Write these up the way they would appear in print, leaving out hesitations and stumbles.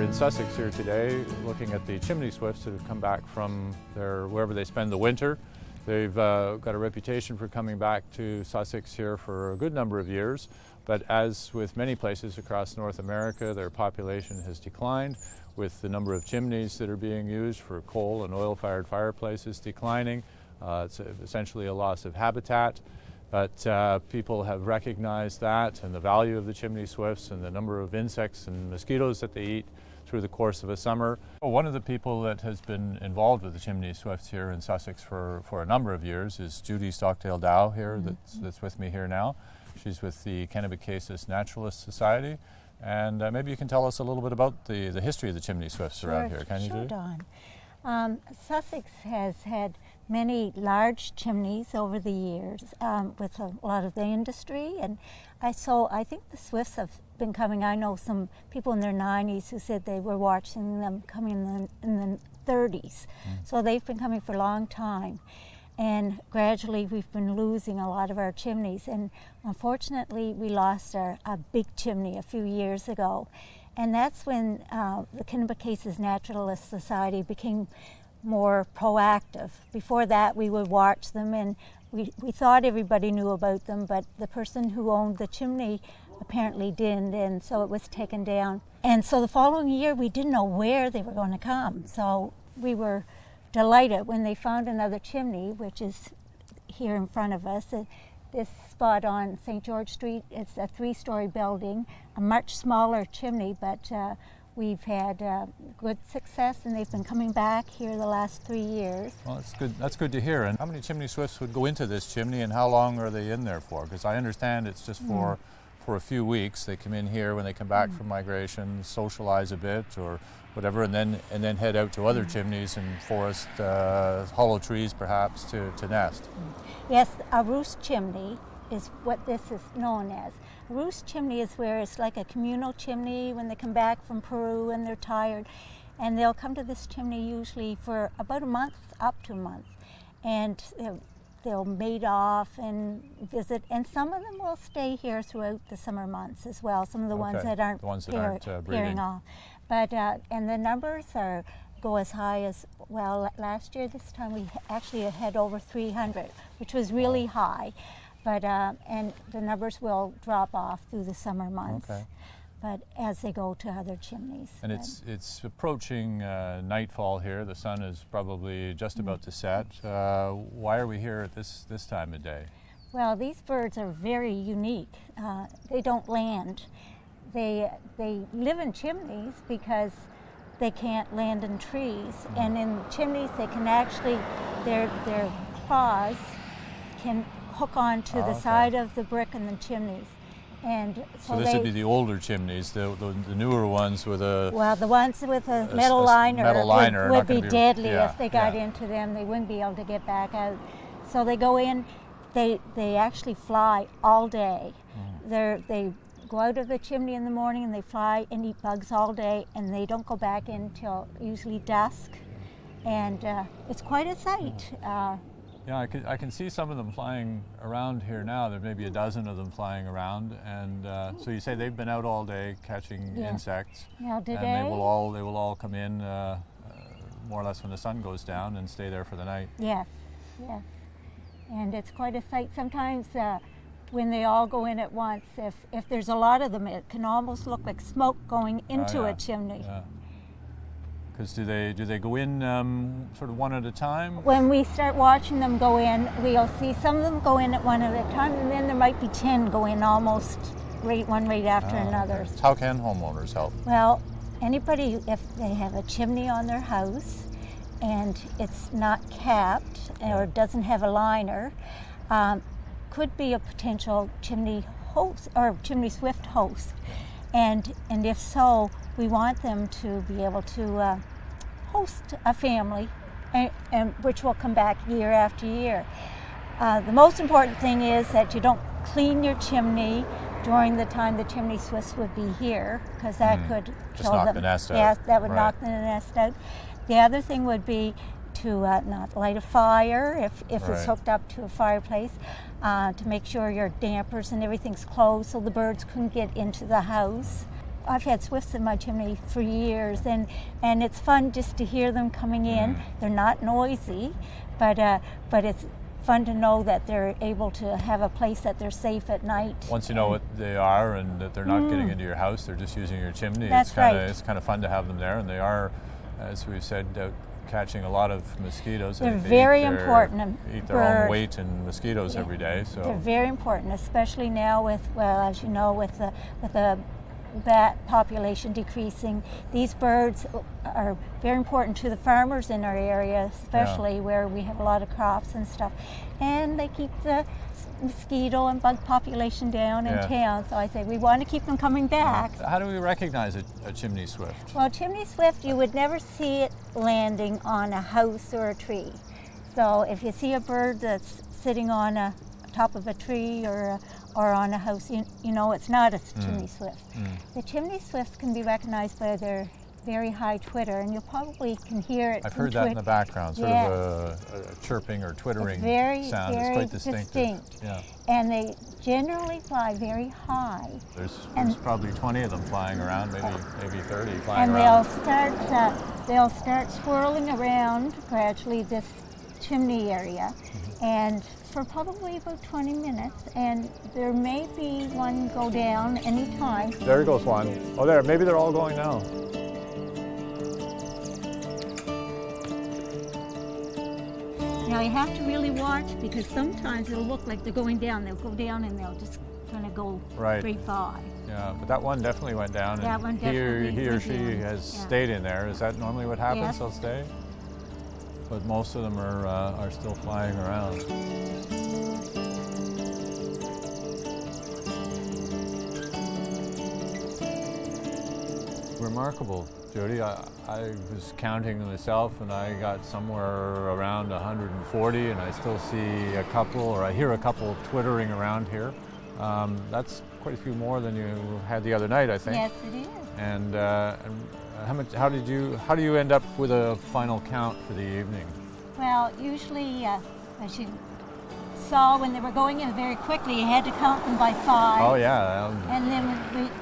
in Sussex here today, looking at the chimney swifts that have come back from wherever they spend the winter. They've got a reputation for coming back to Sussex here for a good number of years, but as with many places across North America, their population has declined, with the number of chimneys that are being used for coal and oil-fired fireplaces declining. It's essentially a loss of habitat. But people have recognized that and the value of the chimney swifts and the number of insects and mosquitoes that they eat through the course of a summer. One of the people that has been involved with the chimney swifts here in Sussex for a number of years is Judy Stockdale Dow here, that's with me here now. She's with the Kennebecasis Naturalist Society. And maybe you can tell us a little bit about the history of the chimney swifts around here, can you, Judy? Sure, Don. Sussex has had many large chimneys over the years with a lot of the industry, and I think the swifts have been coming. I know some people in their 90s who said they were watching them coming in the 30s. So they've been coming for a long time, and gradually we've been losing a lot of our chimneys, and unfortunately we lost a big chimney a few years ago, and that's when the Kennebecasis Naturalist Society became more proactive. Before that, we would watch them, and we thought everybody knew about them, but the person who owned the chimney apparently didn't, and so it was taken down. And so the following year, we didn't know where they were going to come. So we were delighted when they found another chimney, which is here in front of us. This spot on St. George Street, it's a 3-story building, a much smaller chimney, but we've had good success, and they've been coming back here the last 3 years. Well, that's good. That's good to hear. And how many chimney swifts would go into this chimney, and how long are they in there for? Because I understand it's just for a few weeks. They come in here when they come back from migration, socialize a bit or whatever, and then head out to other chimneys and forest, hollow trees perhaps, to nest. Yes, a roost chimney is what this is known as. A roost chimney is where it's like a communal chimney when they come back from Peru and they're tired, and they'll come to this chimney usually for about a month, up to a month, and they'll mate off and visit, and some of them will stay here throughout the summer months as well, some of the ones that aren't, pairing off. But and the numbers go as high as, well, last year this time we actually had over 300, which was really high. But and the numbers will drop off through the summer months, but as they go to other chimneys. And it's approaching nightfall here. The sun is probably just about to set. Why are we here at this time of day? Well, these birds are very unique. They don't land. They live in chimneys because they can't land in trees. And in chimneys, they can actually, their claws can hook onto the side of the brick in the chimneys. And so this would be the older chimneys, the newer ones with a... Well, the ones with a metal liner would be deadly if they got into them. They wouldn't be able to get back out. So they go in, they actually fly all day. They go out of the chimney in the morning and they fly and eat bugs all day, and they don't go back in until usually dusk. And it's quite a sight. Yeah, I can see some of them flying around here now. There may be a dozen of them flying around, and so you say they've been out all day catching insects. Now, and they will all come in more or less when the sun goes down and stay there for the night. Yes, yes, and it's quite a sight. Sometimes when they all go in at once, if there's a lot of them, it can almost look like smoke going into a chimney. Yeah. Because do they go in sort of one at a time? When we start watching them go in, we'll see some of them go in at one at a time, and then there might be 10 go in almost one right after another. Okay. How can homeowners help? Well, anybody, if they have a chimney on their house and it's not capped or doesn't have a liner, could be a potential chimney host or chimney swift host. And if so, we want them to be able to host a family, and which will come back year after year. The most important thing is that you don't clean your chimney during the time the chimney swifts would be here, because that could kill them. The nest out. Yes, that would knock the nest out. The other thing would be to not light a fire if it's hooked up to a fireplace, to make sure your dampers and everything's closed so the birds couldn't get into the house. I've had swifts in my chimney for years, and it's fun just to hear them coming in. They're not noisy, but it's fun to know that they're able to have a place that they're safe at night. Once you know what they are and that they're not getting into your house, they're just using your chimney. That's It's kind of fun to have them there, and they are, as we've said, catching a lot of mosquitoes. They're I think they very eat their- important Eat their own bird. weight in mosquitoes every day. So They're very important, especially now with, well, as you know, with the bat population decreasing. These birds are very important to the farmers in our area, especially where we have a lot of crops and stuff. And they keep the mosquito and bug population down in town. So I say we want to keep them coming back. how do we recognize a chimney swift? Well, chimney swift, you would never see it landing on a house or a tree. So if you see a bird that's sitting on a top of a tree or on a house, you know it's not a chimney swift. The chimney swifts can be recognized by their very high twitter, and you probably can hear it. I've heard that in the background, sort of a chirping or twittering very, sound. very It's quite distinctive. distinct. Yeah. And they generally fly very high. There's probably 20 of them flying around, maybe 30 flying And around. they'll start swirling around gradually this chimney area, and for probably about 20 minutes, and there may be one go down anytime. There goes one. Oh, there. Maybe they're all going now. Now you have to really watch, because sometimes it'll look like they're going down. They'll go down and they'll just kind of go right by. Yeah, but that one definitely went down. That And one he or definitely she went down. has Yeah. stayed in there. Is that normally what happens? Yes. They'll stay? But most of them are still flying around. Remarkable, Judy. I was counting myself, and I got somewhere around 140, and I still see a couple, or I hear a couple twittering around here. That's quite a few more than you had the other night, I think. Yes, it is. And how do you end up with a final count for the evening? Well, usually, as you saw when they were going in very quickly, you had to count them by 5. Oh yeah. And then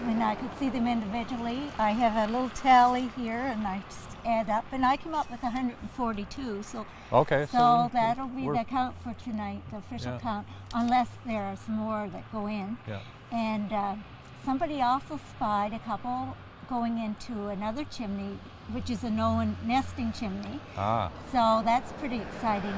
when I could see them individually, I have a little tally here, and I just add up, and I came up with 142. So Okay. so that'll be we're- the count for tonight, the official Yeah. count, unless there are some more that go in. Yeah. And somebody also spied a couple going into another chimney, which is a known nesting chimney. Ah. So that's pretty exciting.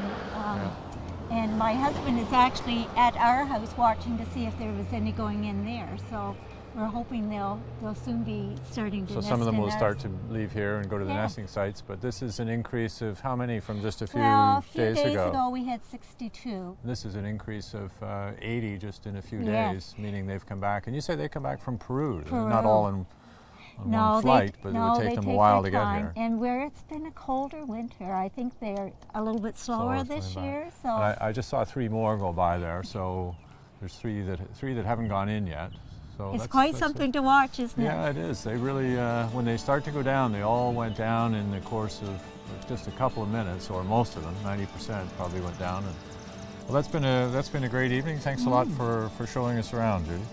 And my husband is actually at our house watching to see if there was any going in there. So we're hoping they'll soon be starting to So nest some of them in will ours. start to leave here and go to the Yeah. nesting sites. But this is an increase of how many from just a few Well, a few days days ago? ago we had 62. This is an increase of 80 just in a few Yes. days, meaning they've come back. And you say they come back from Peru. They're Peru. not all on one flight, but it would take them a while to get here. And where it's been a colder winter, I think they're a little bit slower this coming year. back. So And I just saw 3 more go by there, so there's three that haven't gone in yet. So it's that's quite a- something to watch, isn't it? Yeah, it is. They really, when they start to go down, they all went down in the course of just a couple of minutes, or most of them, 90% probably went down. And, well, that's been a great evening. Thanks a lot for showing us around, Judy.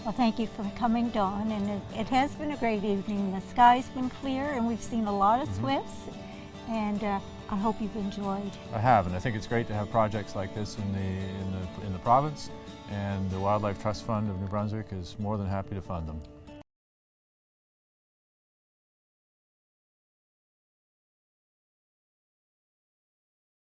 Well, thank you for coming, Dawn. And it has been a great evening. The sky's been clear, and we've seen a lot of swifts. And I hope you've enjoyed. I have, and I think it's great to have projects like this in the province. And the Wildlife Trust Fund of New Brunswick is more than happy to fund them.